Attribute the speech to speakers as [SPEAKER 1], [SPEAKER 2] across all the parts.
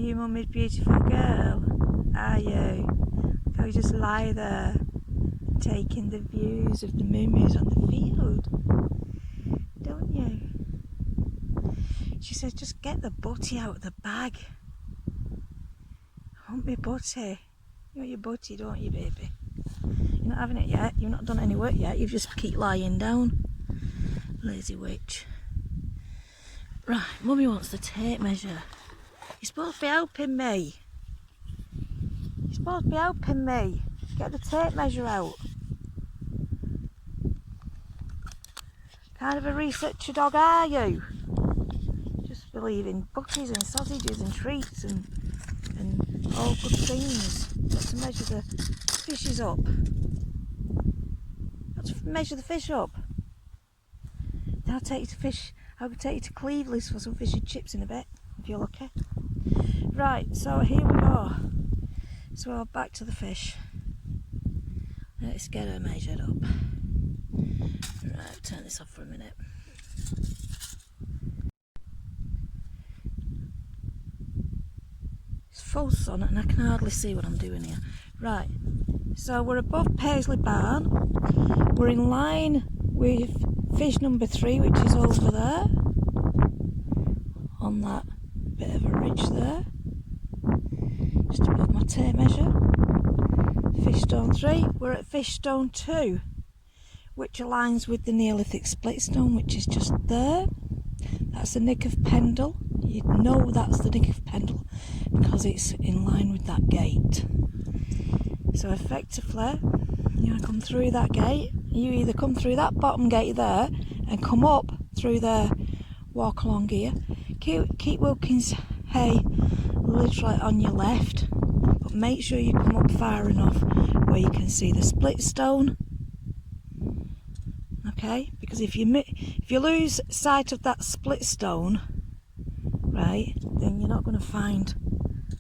[SPEAKER 1] you Mummy's beautiful girl? Are you? Can you just lie there taking the views of the moo-moos on the field? Don't you? She says just get the butty out of the bag. I want me butty. You want your butty, don't you, baby? You're not having it yet. You've not done any work yet. You just keep lying down. Lazy witch. Right, Mummy wants the tape measure. You're supposed to be helping me. You're supposed to be helping me. Get the tape measure out. Kind of a researcher dog are you? Just believe in butties and sausages and treats and all good things. Got to measure the fishes up. Got to measure the fish up. Then I'll take you to fish. I'll take you to Cleveley's for some fish and chips in a bit, if you're lucky. Right, so here we go. So back to the fish. Let's get her measured up. Right, turn this off for a minute. It's full sun and I can hardly see what I'm doing here. Right, so we're above Paisley Barn. We're in line with fish number 3, which is over there. On that bit of a ridge there. Just above my tape measure. Fish stone 3. We're at fish stone 2, which aligns with the Neolithic split stone, which is just there. That's the Nick of Pendle. You'd know that's the Nick of Pendle because it's in line with that gate. So effectively, you want to come through that gate. You either come through that bottom gate there and come up through there, walk along here. Keep Wilkins Hay literally on your left, but make sure you come up far enough where you can see the split stone. Okay, because if you lose sight of that split stone, right, then you're not going to find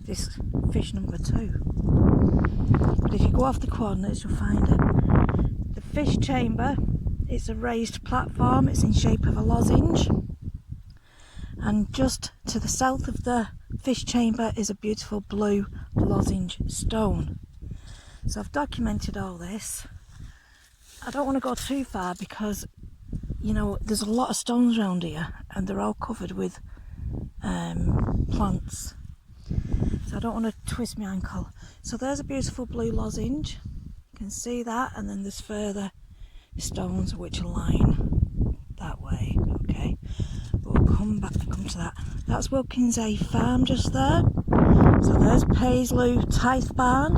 [SPEAKER 1] this fish number 2. But if you go off the coordinates, you'll find it. The fish chamber, it's a raised platform. It's in shape of a lozenge, and just to the south of the fish chamber is a beautiful blue lozenge stone. So I've documented all this. I don't want to go too far because, you know, there's a lot of stones around here and they're all covered with plants. So I don't want to twist my ankle. So there's a beautiful blue lozenge. You can see that, and then there's further stones which align that way. Okay, but we'll come to that. That's Wilkins A Farm just there. So there's Paisley Tithe Barn.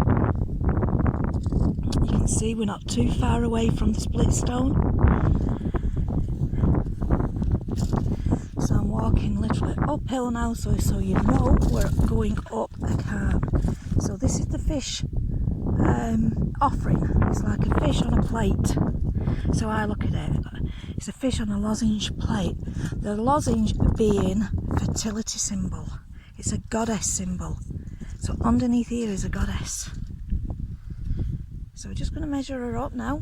[SPEAKER 1] You can see we're not too far away from the split stone. So I'm walking literally uphill now, so you know we're going up a cairn. So this is the fish offering. It's like a fish on a plate. So I look at it. It's a fish on a lozenge plate. The lozenge being fertility symbol. It's a goddess symbol. So underneath here is a goddess. So we're just going to measure her up now.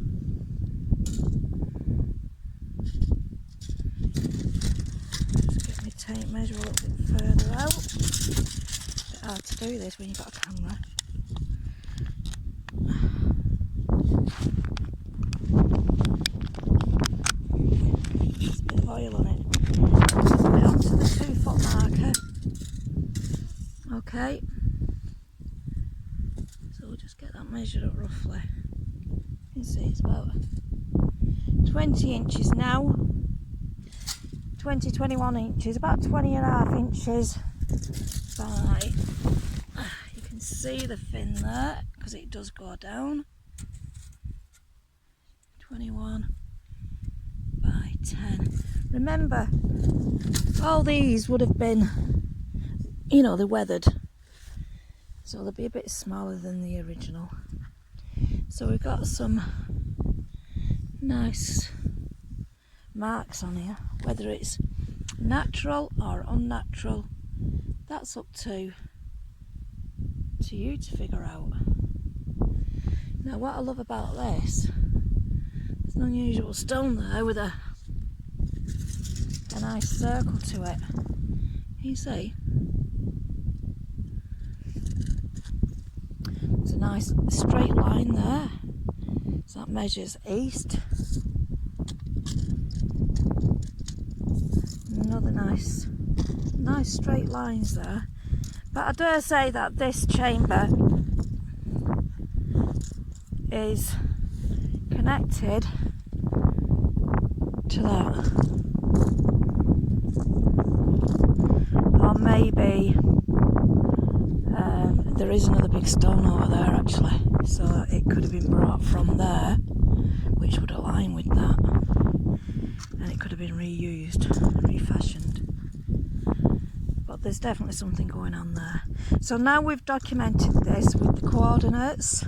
[SPEAKER 1] Let's get my tape measure a little bit further out. It's a bit hard to do this when you've got a camera. Just a bit of oil on it. Just a bit onto the 2-foot marker. Okay. So we'll just get that measured up roughly. You can see it's about 20 inches now. 21 inches, about 20.5 inches by, you can see the fin there because it does go down. 21 by 10. Remember, all these would have been, you know, they're weathered, so they'll be a bit smaller than the original. So we've got some nice marks on here. Whether it's natural or unnatural, that's up to you to figure out. Now what I love about this, there's an unusual stone there with a nice circle to it. Can you see? nice straight line there. So that measures east. Another nice straight lines there. But I dare say that this chamber is connected to that. Or maybe there is another big stone over there actually, so it could have been brought from there, which would align with that, and it could have been reused, refashioned. But there's definitely something going on there. So now we've documented this with the coordinates,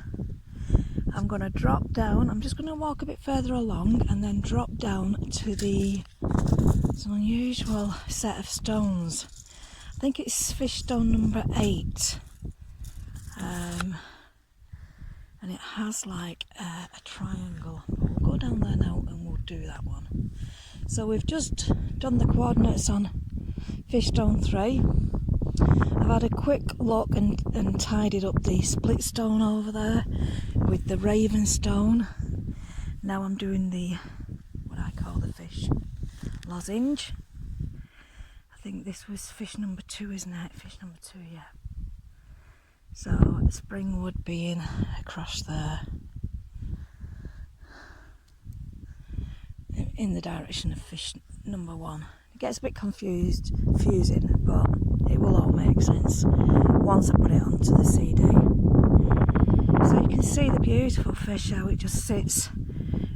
[SPEAKER 1] I'm going to drop down. I'm just going to walk a bit further along and then drop down to it's an unusual set of stones. I think it's fish stone number 8. And it has like a triangle. We'll go down there now and we'll do that one. So we've just done the coordinates on fish stone 3. I've had a quick look and tidied up the split stone over there with the raven stone. Now I'm doing the, what I call the fish lozenge. I think this was fish number 2, isn't it? Fish number 2, yeah. So Springwood being across there in the direction of fish number 1. It gets a bit confusing, but it will all make sense once I put it onto the CD. So you can see the beautiful fish, how it just sits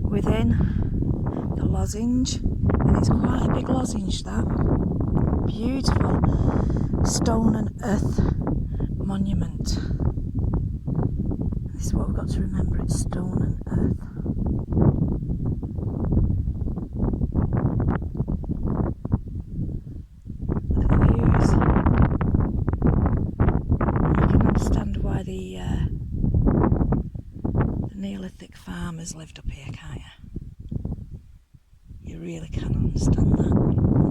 [SPEAKER 1] within the lozenge, and it's quite a big lozenge, that. Beautiful stone and earth monument. This is what we've got to remember, it's stone and earth. Look at the views. You can understand why the Neolithic farmers lived up here, can't you? You really can understand that.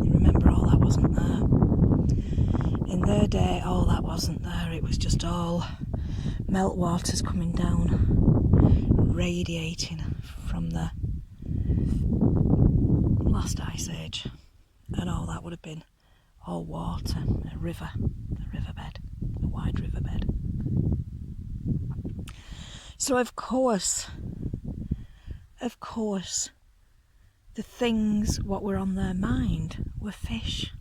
[SPEAKER 1] You remember all that wasn't there. In their day, all that wasn't there. It was just all meltwaters coming down, radiating from the last ice age, and all that would have been all water, a riverbed, a wide riverbed. So of course, the things what were on their mind were fish.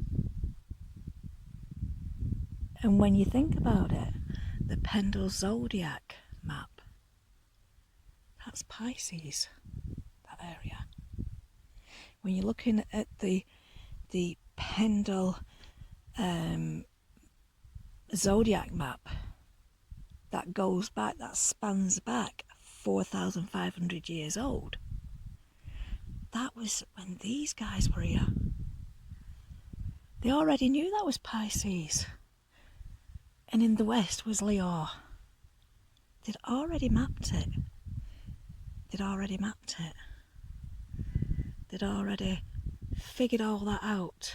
[SPEAKER 1] And when you think about it, the Pendle Zodiac map, that's Pisces, that area. When you're looking at the Pendle Zodiac map, that goes back, that spans back 4,500 years old. That was when these guys were here. They already knew that was Pisces. And in the west was Leo. They'd already mapped it. They'd already figured all that out.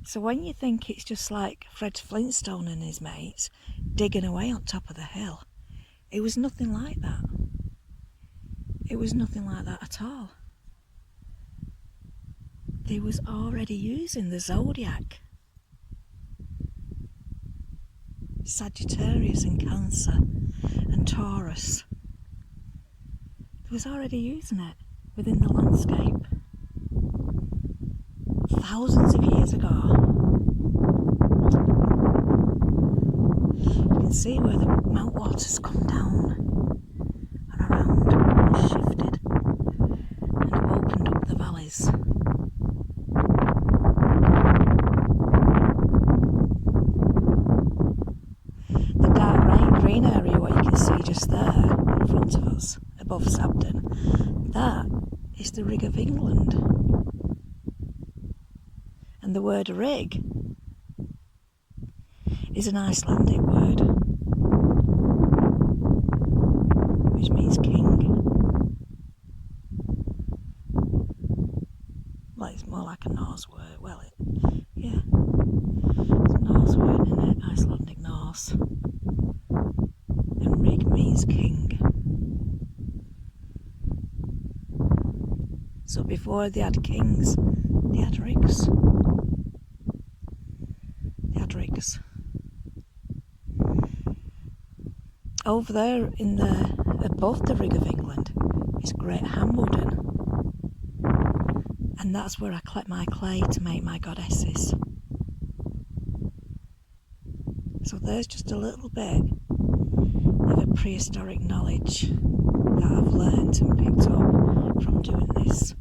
[SPEAKER 1] So when you think it's just like Fred Flintstone and his mates digging away on top of the hill, it was nothing like that. It was nothing like that at all. They was already using the zodiac. Sagittarius and Cancer and Taurus. They was already using it within the landscape. Thousands of years ago. You can see where the meltwaters come down and around and shifted and opened up the valleys. The dark green area, what you can see just there in front of us, above Sabden, that is the rig of England. And the word rig is an Icelandic word, which means king. Well, it's more like a Norse word. Well, yeah. It's a Norse word, isn't it? Icelandic Norse. And rig. So before they had kings, they had rigs. They had rigs. Over there in above the rig of England is Great Hambledon. And that's where I collect my clay to make my goddesses. So there's just a little bit of a prehistoric knowledge that I've learnt and picked up from doing this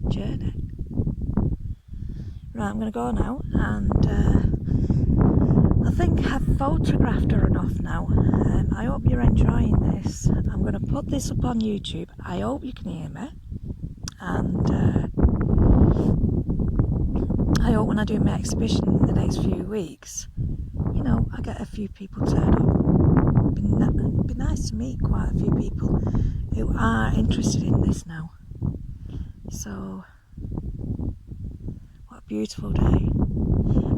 [SPEAKER 1] journey. Right, I'm going to go now, and I think I've photographed her enough now. I hope you're enjoying this. I'm going to put this up on YouTube. I hope you can hear me, and I hope when I do my exhibition in the next few weeks, you know, I get a few people turn up. It'd be nice to meet quite a few people who are interested in this now. So, what a beautiful day.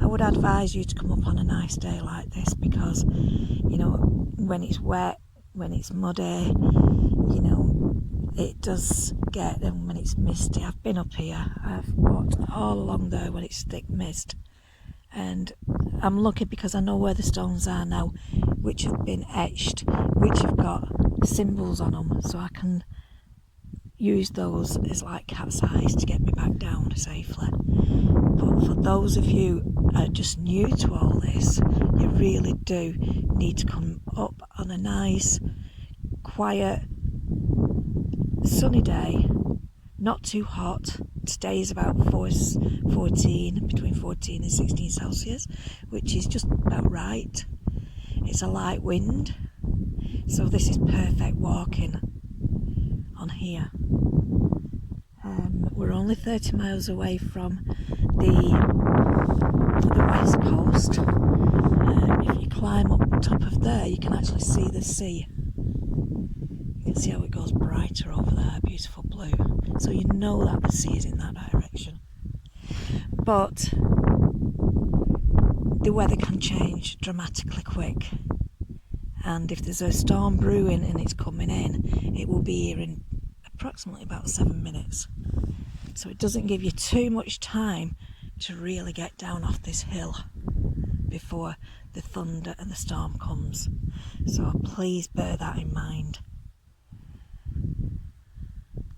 [SPEAKER 1] I would advise you to come up on a nice day like this, because, you know, when it's wet, when it's muddy, you know, it does get, and when it's misty. I've been up here, I've walked all along there when it's thick mist, and I'm lucky because I know where the stones are now, which have been etched, which have got symbols on them, so I can use those as like cat's eyes to get me back down safely. But for those of you who are just new to all this, you really do need to come up on a nice, quiet, sunny day, not too hot. Today is about between 14 and 16 Celsius, which is just about right. It's a light wind, so this is perfect walking on here. We're only 30 miles away from the west coast. If you climb up top of there, you can actually see the sea. You can see how it goes brighter over there, beautiful blue. So you know that the sea is in that direction. But the weather can change dramatically quick. And if there's a storm brewing and it's coming in, it will be here in approximately about 7 minutes. So it doesn't give you too much time to really get down off this hill before the thunder and the storm comes. So please bear that in mind.